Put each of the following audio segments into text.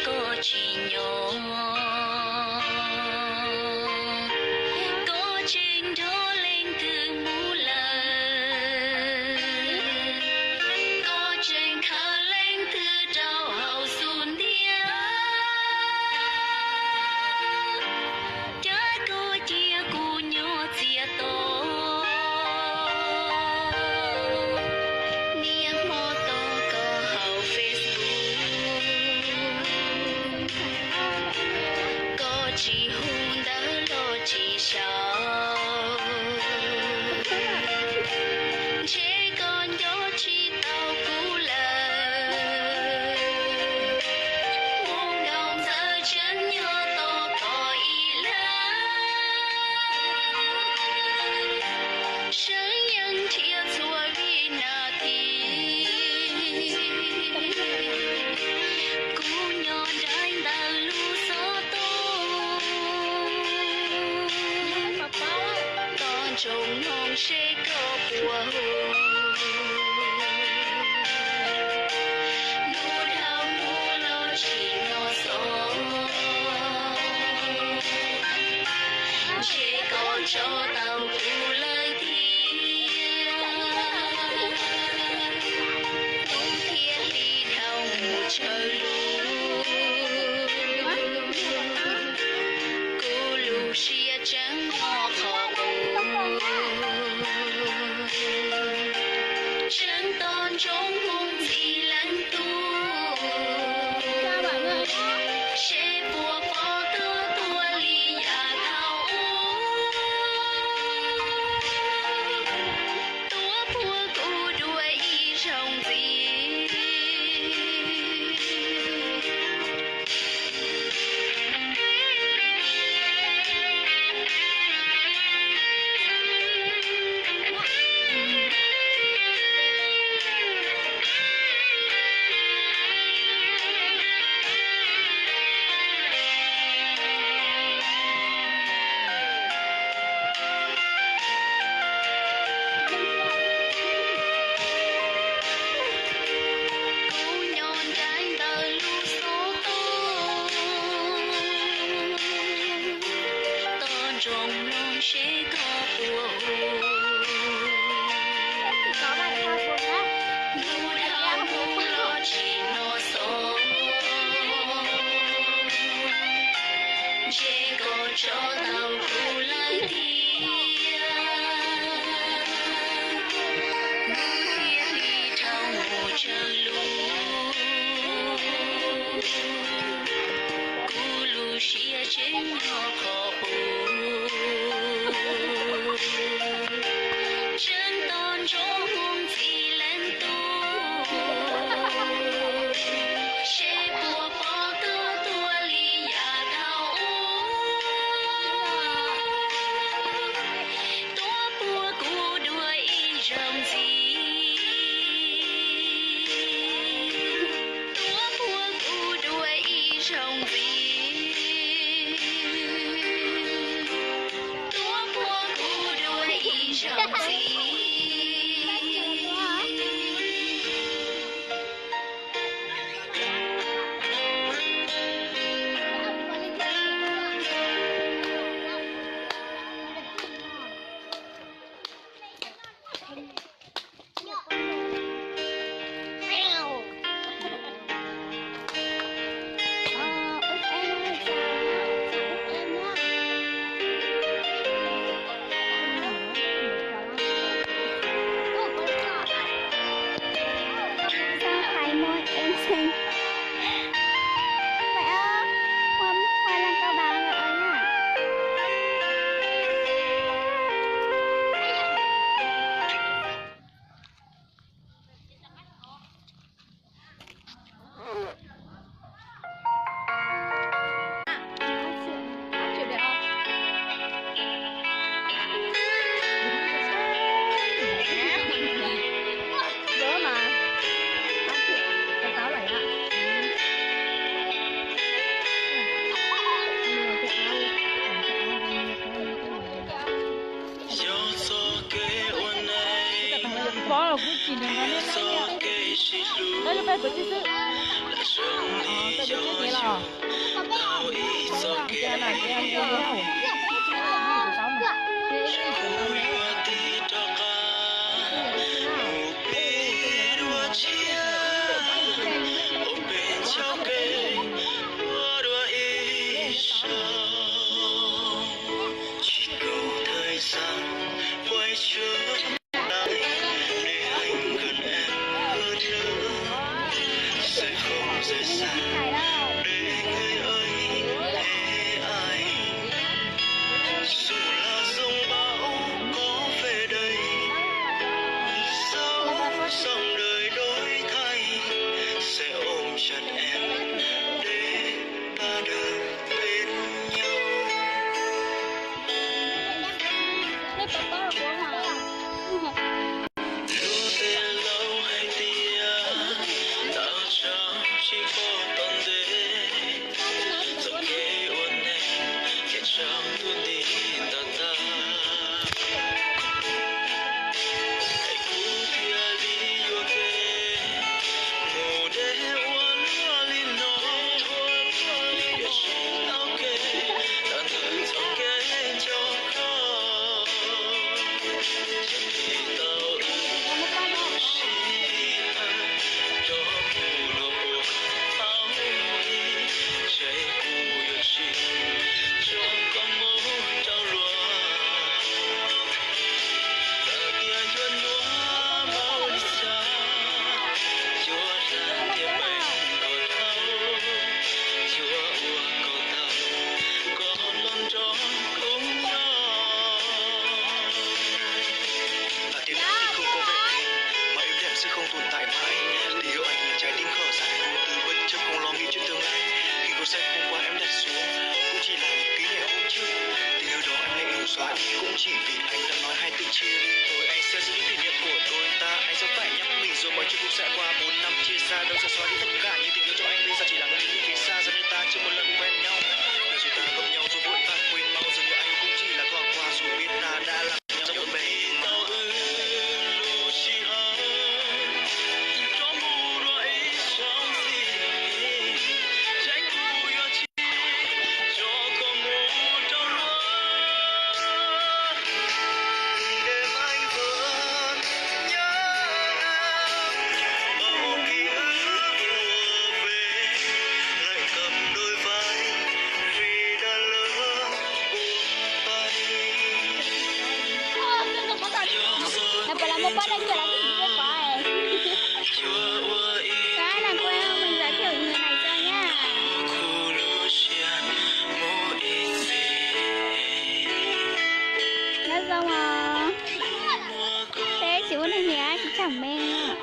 có chỉ nhỏ có trình đó lên từ mũ lời có trình khá lên từ trao hậu xuân đĩa trái cô chia cô nhỏ chia to niềm mơ to có hậu Facebook có chỉ hôn đỡ lo chỉ sao chế con gió chỉ tao cũ lời muôn đồng giờ chân nhớ to có ý lá sớm nhân thiệt xua vì nà thì cú nhon đánh đào lu gió tô con trông mong sẽ có bùa hồ nụ đau nụ lo chỉ nó gió chỉ còn cho tao cú lời thiên tung thiên đi theo một trời lũ cô lũ xia trắng họ khó trắng tôn trống hung gì lắng tu sẽ bùa phó tư tua ly nhà thao tua bùa cụ đuôi y rồng gì cú nhon đánh đờ lu số tô tôn trông non sẽ có bùa hồ nụ đau nụ lo chỉ nó gió chỉ còn cho tao cú lời thiên nụ thiên đi theo một trời lũ cú lũ xia trên họ khó bù chân tôn trống hung gì lên tu sẽ bùa phó tư tua ly nhà thao tua bùa cụ đuôi y rồng gì tua bùa cụ đuôi y rồng gì tua bùa cụ đuôi y rồng gì bỏ là chỉ đừng có nên đấy nhá. Đây là phải bật chứ. Cái bật chứ thế nào? à? Cái này cái em yêu đâu? Cũng chỉ vì anh đã nói hai từ chia ly thôi, anh sẽ giữ những kỷ niệm của đôi ta. Anh sẽ phải nhắc mình rồi mọi chuyện cũng sẽ qua. 4 năm chia xa đâu sẽ xóa đi tất cả những tình yêu cho anh bây giờ chỉ là người đi phía xa, giống như ta chưa một lần quen nhau. Rồi rồi ta gặp nhau rồi vội vàng quên mau, dường như anh cũng chỉ là thoảng qua dù biết ta đã làm nhau trong bể. Một bữa đây chưa là cái gì đấy phải. Cái là quen mình giới thiệu người này cho nhá. Nó xong à. Thế chị muốn hình nhá, chị chẳng mê à.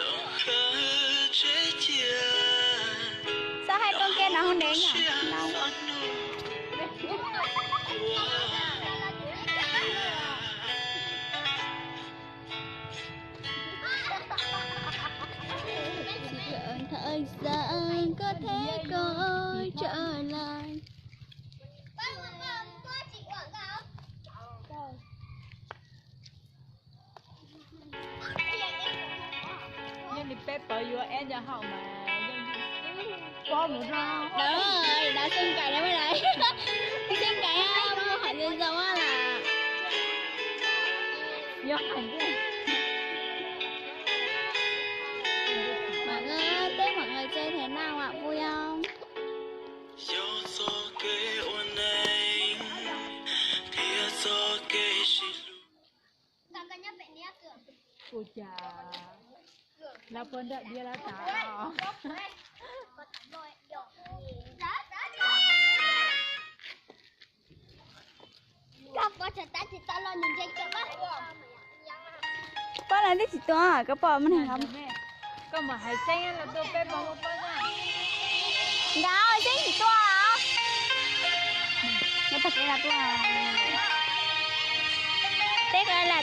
Sao hai con kia nó không đến nhỉ? Đâu. Thời gian có thể coi trở lại. Nhưng đi paper UN cho họ mà có một rau. Đó rồi, đã xin cày đấy mới đấy. Xin cày á, mà hỏi dân dâu á là Do hành chứ. Mọi người chơi thế nào ạ? Vui không? Ôi chà, là phân đợi bia là tao. Có là thích to à? Cái bò mình không? Có mà hay xanh là tôi phải bỏ một bữa ra. Đó, xanh chỉ to à? Nó thật là to à?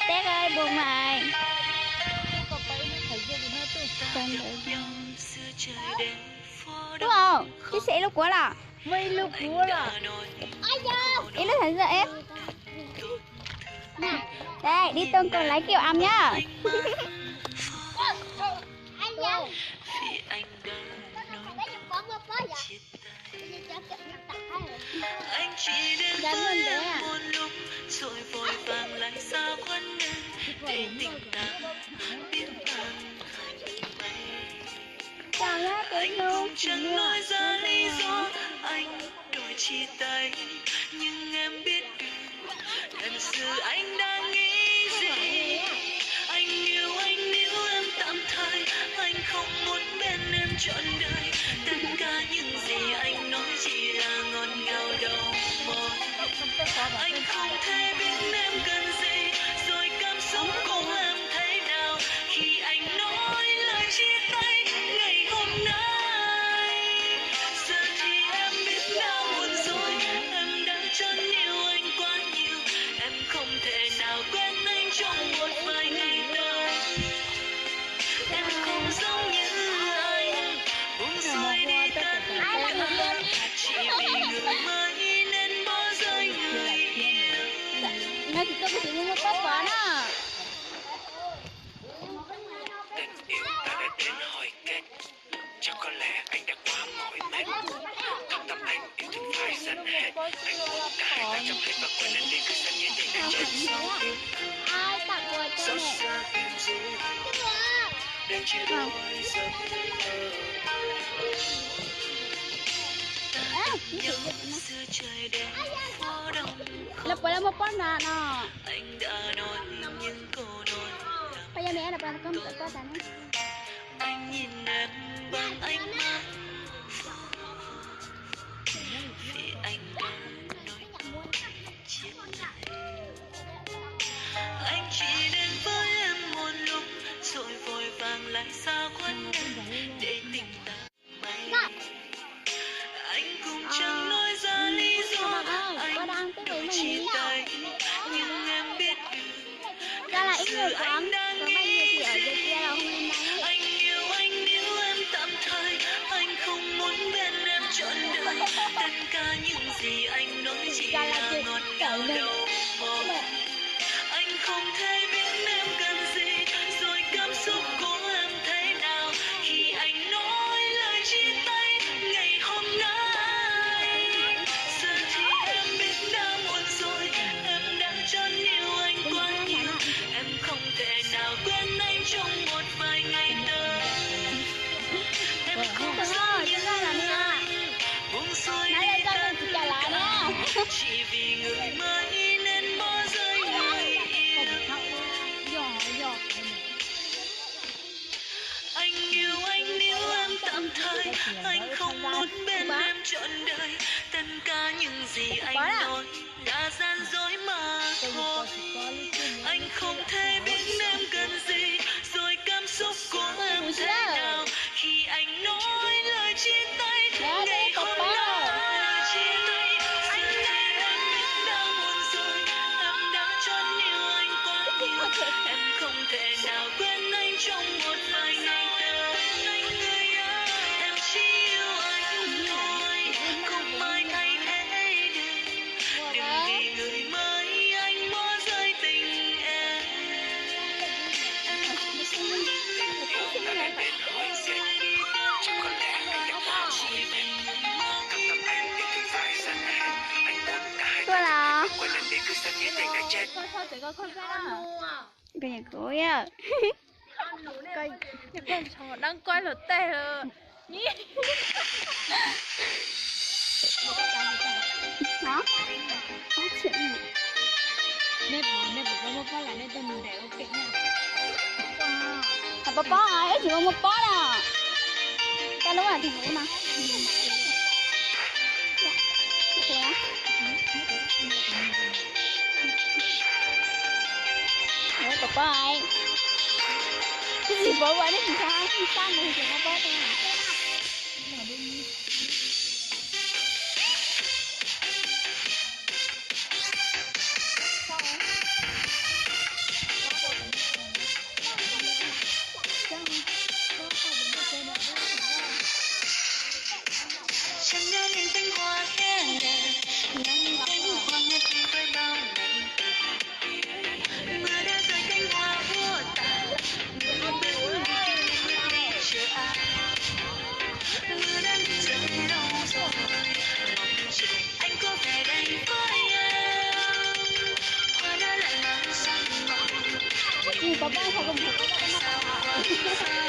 Tết ơi, buồn mày. Đúng không? Chị sẽ lúc quá là Mấy lúc quá là ý là thấy giờ em. Đây, đi tương còn lấy kiểu âm nhá. anh cũng chẳng nói ra lý do anh đòi chia tay, nhưng em biết được thật sự anh đang nghĩ gì. Anh yêu anh nếu em tạm thời, anh không muốn bên em trọn đời. Tất cả những gì anh nói chỉ là ngọt ngào đầu môi. Anh không thể biết em cần gì, rồi cảm xúc của em thế nào khi anh nói lời chia tay ngày hôm nay. Giờ thì em biết đã muộn rồi, em đã chọn yêu anh quá nhiều. Em không thể nào quên anh trong một vài ngày tới. Em không giống như anh, buông xuôi đi tất cả, chỉ vì người mới nên bỏ rơi người yêu. Nói thì tôi chỉ muốn một bắp quá nè. Tình yêu ta đã đến hồi kết, chắc có lẽ anh đã quá mỏi mệt. Thâm tâm anh yêu thương phải dần hết, anh muốn cả hai ta chấp hết và quên anh đi cứ xem như tình đã chết xong. Ai tặng quà cho Xót mẹ? xa tim rồi đang chia đôi giấc mơ. Nhớ xưa trời đêm phố đông Là không, pala mo pa na no. anh đã nói những câu nói Pa ya mẹ là pala có một cái ta nữa. anh nhìn em bằng ánh mắt vì anh đã nói chia tay. Anh chỉ đến với em một lúc rồi vội vàng lại xa quên em để tình ta bay. Anh cũng chẳng nói ra lý do anh đòi chia tay, nhưng em biết Ra là ít sự người của anh ông. đang Có bao nhiêu nghĩ thì ở dưới kia là gì. hôm nay ấy. Anh yêu anh nếu em tạm thời, anh không muốn bên em trọn đời. Tất cả những gì anh nói chỉ là ngọt ngào đầu môi. Anh không thể biết em cần gì, rồi cảm xúc của em thế nào khi anh nói lời chia tay ngày hôm nay. Giờ thì em biết đã muộn rồi, em đã chọn yêu anh quá nhiều. Em không thể nào quên anh trong một vài ngày tới. Em không giống như anh, buông xuôi Nói đi lên cho tất mình chỉ trả lại cả, nha. chỉ vì người mới nên bỏ rơi người yêu. Anh yêu anh nếu em tạm thời, anh không muốn bên em trọn đời. Tất cả những gì anh nói là gian dối mà thôi. Anh không thể biết em cần gì, rồi cảm xúc của em thế nào khi anh nói lời chia tay ngày hôm nay. Chia tay, anh thấy em biết đã muộn rồi, em đã chọn yêu anh quá nhiều. Em không thể nào quên anh trong một vài ngày tới. Anh người ơi, em chỉ yêu anh thôi, không ai thay thế được. Đừng vì người mới anh bỏ rơi tình em. Yêu ta đã đến hồi kết, chắc có lẽ anh đã quá chỉ vì người mới. Thâm tâm anh yêu thương phải dần hết, anh muốn cả hai Tôi là quên anh đi cứ xem như tình đã chết. Cái nhà cố ya. Cái con chó đang quay lượt tè rồi. Nhí. nó. Nó chuyện gì? Nè bố nó có lại nên tôi mình để ok nha. Là bó ai? Chỉ có một bó nè. Ta lúc nào thì ngủ mà. Dạ. Được rồi á. Đấy, bó ai? Cái gì bó ai đấy thì sao? Sao mà chỉ có bó thôi à? Chẳng nhớ những cánh hoa khẽ nở, những cánh hoa ngất với bao nỗi buồn. Mưa đã rơi cánh hoa vô tàn, người biết người đi chờ ai. Mưa đã rơi đâu rồi, mong chờ anh có về đây với em. Hoa đã lại mang sắc màu, Gì bó ai phải cùng một bó sao hoa